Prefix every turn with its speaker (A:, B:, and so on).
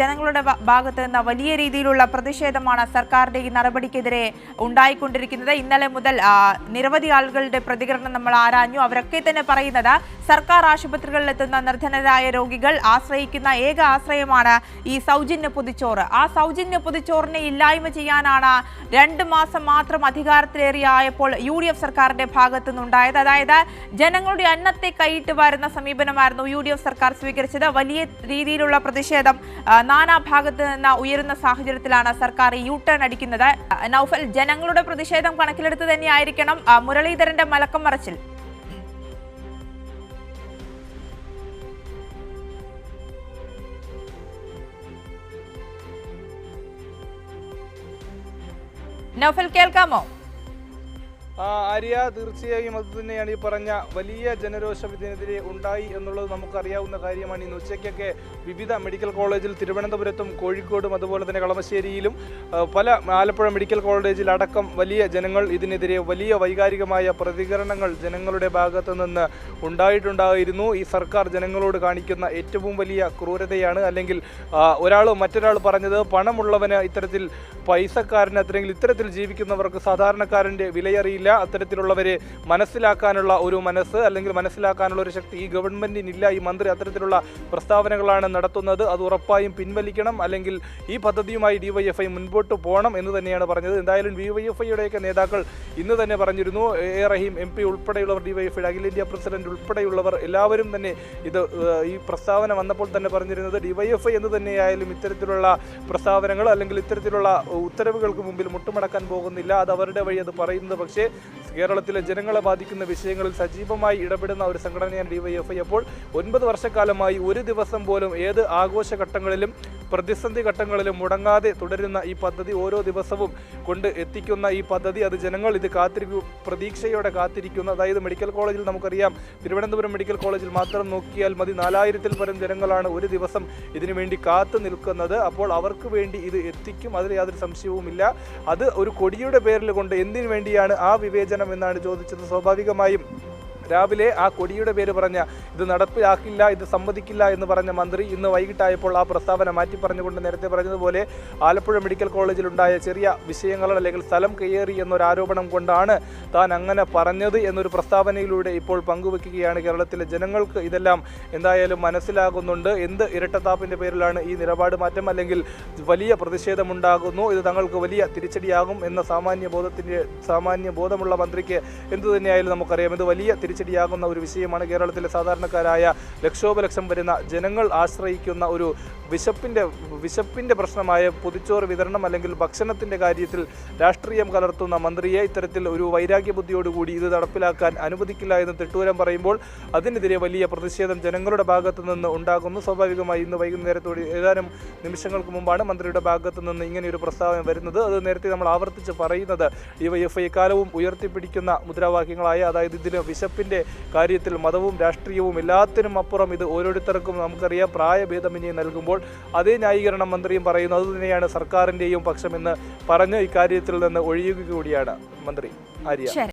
A: ജനങ്ങളുടെ ഭാഗത്ത് നിന്ന് വലിയ രീതിയിലുള്ള പ്രതിഷേധമാണ് സർക്കാരിന്റെ ഈ നടപടിക്കെതിരെ ഉണ്ടായിക്കൊണ്ടിരിക്കുന്നത്. ഇന്നലെ മുതൽ നിരവധി ആളുകളുടെ പ്രതികരണം നമ്മൾ ആരാഞ്ഞു. അവരൊക്കെ തന്നെ പറയുന്നത് സർക്കാർ ആശുപത്രികളിലെത്തുന്ന നിർധനരായ രോഗികൾ ആശ്രയിക്കുന്ന ഏക ആശ്രയമാണ് ഈ സൗജന്യ പൊതിച്ചോറ്. ആ സൗജന്യ പൊതിച്ചോറിനെ ഇല്ലായ്മ ചെയ്യാനാണ് 2 മാസം മാത്രം അധികാരത്തിലേറിയായപ്പോൾ UDF സർക്കാരിന്റെ ഭാഗത്തു നിന്നുണ്ടായത്. അതായത് ജനങ്ങളുടെ അന്നത്തെ കൈയിട്ട് വരുന്ന സമീപനമായിരുന്നു UDF സർക്കാർ സ്വീകരിച്ചത്. വലിയ രീതിയിലുള്ള പ്രതിഷേധം നാനാഭാഗത്ത് നിന്ന് ഉയരുന്ന സാഹചര്യത്തിലാണ് സർക്കാർ യു-ടേൺ അടിക്കുന്നത്. നൗഫൽ, ജനങ്ങളുടെ പ്രതിഷേധം കണക്കിലെടുത്ത് തന്നെയായിരിക്കണം മുരളീധരന്റെ മലക്കം മറച്ചിൽ. നൗഫൽ, കേൾക്കാമോ?
B: ആര്യ, തീർച്ചയായും അത് തന്നെയാണ് ഈ പറഞ്ഞ വലിയ ജനരോഷം ഇതിനെതിരെ ഉണ്ടായി എന്നുള്ളത് നമുക്കറിയാവുന്ന കാര്യമാണ്. ഇന്ന് ഉച്ചയ്ക്കൊക്കെ വിവിധ മെഡിക്കൽ കോളേജിൽ തിരുവനന്തപുരത്തും കോഴിക്കോടും അതുപോലെ തന്നെ കളമശ്ശേരിയിലും ആലപ്പുഴ മെഡിക്കൽ കോളേജിൽ അടക്കം വലിയ ജനങ്ങൾ ഇതിനെതിരെ വലിയ വൈകാരികമായ പ്രതികരണങ്ങൾ ജനങ്ങളുടെ ഭാഗത്തു നിന്ന് ഉണ്ടായിട്ടുണ്ടായിരുന്നു. ഈ സർക്കാർ ജനങ്ങളോട് കാണിക്കുന്ന ഏറ്റവും വലിയ ക്രൂരതയാണ്. അല്ലെങ്കിൽ മറ്റൊരാൾ പറഞ്ഞത്, പണമുള്ളവന് ഇത്തരത്തിൽ പൈസക്കാരന് അല്ലെങ്കിൽ ഇത്തരത്തിൽ ജീവിക്കുന്നവർക്ക് സാധാരണക്കാരൻ്റെ വിലയറിയില്ല. അത്തരത്തിലുള്ളവരെ മനസ്സിലാക്കാനുള്ള ഒരു മനസ്സ് അല്ലെങ്കിൽ മനസ്സിലാക്കാനുള്ള ഒരു ശക്തി ഈ ഗവൺമെന്റിനില്ല. ഈ മന്ത്രി അത്തരത്തിലുള്ള പ്രസ്താവനകളാണ് നടത്തുന്നത്. അത് ഉറപ്പായും പിൻവലിക്കണം, അല്ലെങ്കിൽ ഈ പദ്ധതിയുമായി DYFI മുൻപോട്ട് പോകണം എന്ന് തന്നെയാണ് പറഞ്ഞത്. എന്തായാലും DYFIയുടെയൊക്കെ നേതാക്കൾ ഇന്ന് തന്നെ പറഞ്ഞിരുന്നു. റഹീം MP ഉൾപ്പെടെയുള്ളവർ, DYFIയുടെ അഖിലേന്ത്യാ പ്രസിഡന്റ് ഉൾപ്പെടെയുള്ളവർ എല്ലാവരും തന്നെ ഈ പ്രസ്താവന വന്നപ്പോൾ തന്നെ പറഞ്ഞിരുന്നത് DYFI എന്ന് തന്നെയായാലും ഇത്തരത്തിലുള്ള പ്രസ്താവനകൾ അല്ലെങ്കിൽ ഇത്തരത്തിലുള്ള ഉത്തരവുകൾക്ക് മുമ്പിൽ മുട്ടുമടക്കാൻ പോകുന്നില്ല. അത് അവരുടെ വഴി അത് പറയുന്നത്. പക്ഷേ കേരളത്തിലെ ജനങ്ങളെ ബാധിക്കുന്ന വിഷയങ്ങളിൽ സജീവമായി ഇടപെടുന്ന ഒരു സംഘടനയാണ് DYFI. അപ്പോൾ 9 വർഷക്കാലമായി ഒരു ദിവസം പോലും ഏത് ആഘോഷഘട്ടങ്ങളിലും പ്രതിസന്ധി ഘട്ടങ്ങളിലും മുടങ്ങാതെ തുടരുന്ന ഈ പദ്ധതി, ഓരോ ദിവസവും കൊണ്ട് എത്തിക്കുന്ന ഈ പദ്ധതി, അത് ജനങ്ങൾ ഇത് പ്രതീക്ഷയോടെ കാത്തിരിക്കുന്ന, അതായത് മെഡിക്കൽ കോളേജിൽ നമുക്കറിയാം, തിരുവനന്തപുരം മെഡിക്കൽ കോളേജിൽ മാത്രം നോക്കിയാൽ മതി 4000-ൽ പരം ജനങ്ങളാണ് ഒരു ദിവസം ഇതിനു വേണ്ടി കാത്തു നിൽക്കുന്നത്. അപ്പോൾ അവർക്ക് വേണ്ടി ഇത് എത്തിക്കും, അതിൽ യാതൊരു സംശയവുമില്ല. അത് ഒരു കൊടിയുടെ പേരിൽ കൊണ്ട് എന്തിനു വേണ്ടിയാണ് ആ വിവേചനം എന്നാണ് ചോദിച്ചത്. സ്വാഭാവികമായും രാവിലെ ആ കൊടിയുടെ പേര് പറഞ്ഞ ഇത് നടപ്പിലാക്കില്ല, ഇത് സമ്മതിക്കില്ല എന്ന് പറഞ്ഞ മന്ത്രി ഇന്ന് വൈകിട്ടായപ്പോൾ ആ പ്രസ്താവന മാറ്റി പറഞ്ഞുകൊണ്ട് നേരത്തെ പറഞ്ഞതുപോലെ ആലപ്പുഴ മെഡിക്കൽ കോളേജിലുണ്ടായ ചെറിയ വിഷയങ്ങൾ അല്ലെങ്കിൽ സ്ഥലം കയ്യേറി എന്നൊരു ആരോപണം കൊണ്ടാണ് താൻ അങ്ങനെ പറഞ്ഞത് എന്നൊരു പ്രസ്താവനയിലൂടെ ഇപ്പോൾ പങ്കുവെക്കുകയാണ്. കേരളത്തിലെ ജനങ്ങൾക്ക് ഇതെല്ലാം എന്തായാലും മനസ്സിലാകുന്നുണ്ട്. എന്ത് ഇരട്ടത്താപ്പിൻ്റെ പേരിലാണ് ഈ നിലപാട് മാറ്റം, അല്ലെങ്കിൽ വലിയ പ്രതിഷേധമുണ്ടാകുന്നു, ഇത് തങ്ങൾക്ക് വലിയ തിരിച്ചടിയാകും എന്ന സാമാന്യ ബോധമുള്ള മന്ത്രിക്ക് എന്തു തന്നെയായാലും നമുക്കറിയാം ഇത് വലിയ തിരിച്ചടിയാകുന്ന ഒരു വിഷയമാണ്. കേരളത്തിലെ സാധാരണക്കാരായ ലക്ഷോപലക്ഷം വരുന്ന ജനങ്ങൾ ആശ്രയിക്കുന്ന ഒരു വിശപ്പിൻ്റെ പ്രശ്നമായ പൊതിച്ചോറ് വിതരണം അല്ലെങ്കിൽ ഭക്ഷണത്തിൻ്റെ കാര്യത്തിൽ രാഷ്ട്രീയം കലർത്തുന്ന മന്ത്രിയെ ഇത്തരത്തിൽ ഒരു വൈരാഗ്യ ബുദ്ധിയോടുകൂടി ഇത് നടപ്പിലാക്കാൻ അനുവദിക്കില്ല എന്ന് തിട്ടൂരം പറയുമ്പോൾ അതിനെതിരെ വലിയ പ്രതിഷേധം ജനങ്ങളുടെ ഭാഗത്തു നിന്ന് ഉണ്ടാകുന്നു. സ്വാഭാവികമായി ഇന്ന് വൈകുന്നേരത്തോടെ ഏതാനും നിമിഷങ്ങൾക്ക് മുമ്പാണ് മന്ത്രിയുടെ ഭാഗത്തു നിന്ന് ഇങ്ങനെയൊരു പ്രസ്താവന വരുന്നത്. അത് നേരത്തെ നമ്മൾ ആവർത്തിച്ച് പറയുന്നത് DYFI കാലവും ഉയർത്തിപ്പിടിക്കുന്ന മുദ്രാവാക്യങ്ങളായ, അതായത് ഇതിന് വിശപ്പിൻ്റെ കാര്യത്തിൽ മതവും രാഷ്ട്രീയവും എല്ലാത്തിനും അപ്പുറം ഇത് ഓരോരുത്തർക്കും നമുക്കറിയാം പ്രായഭേദമന്യേ നൽകുമ്പോൾ അതേ ന്യായീകരണം മന്ത്രിയും പറയുന്നു. അതുതന്നെയാണ് സർക്കാരിൻ്റെയും പക്ഷമെന്ന് പറഞ്ഞ് ഇക്കാര്യത്തിൽ നിന്ന് ഒഴിയുക കൂടിയാണ് മന്ത്രി. ആര്യ.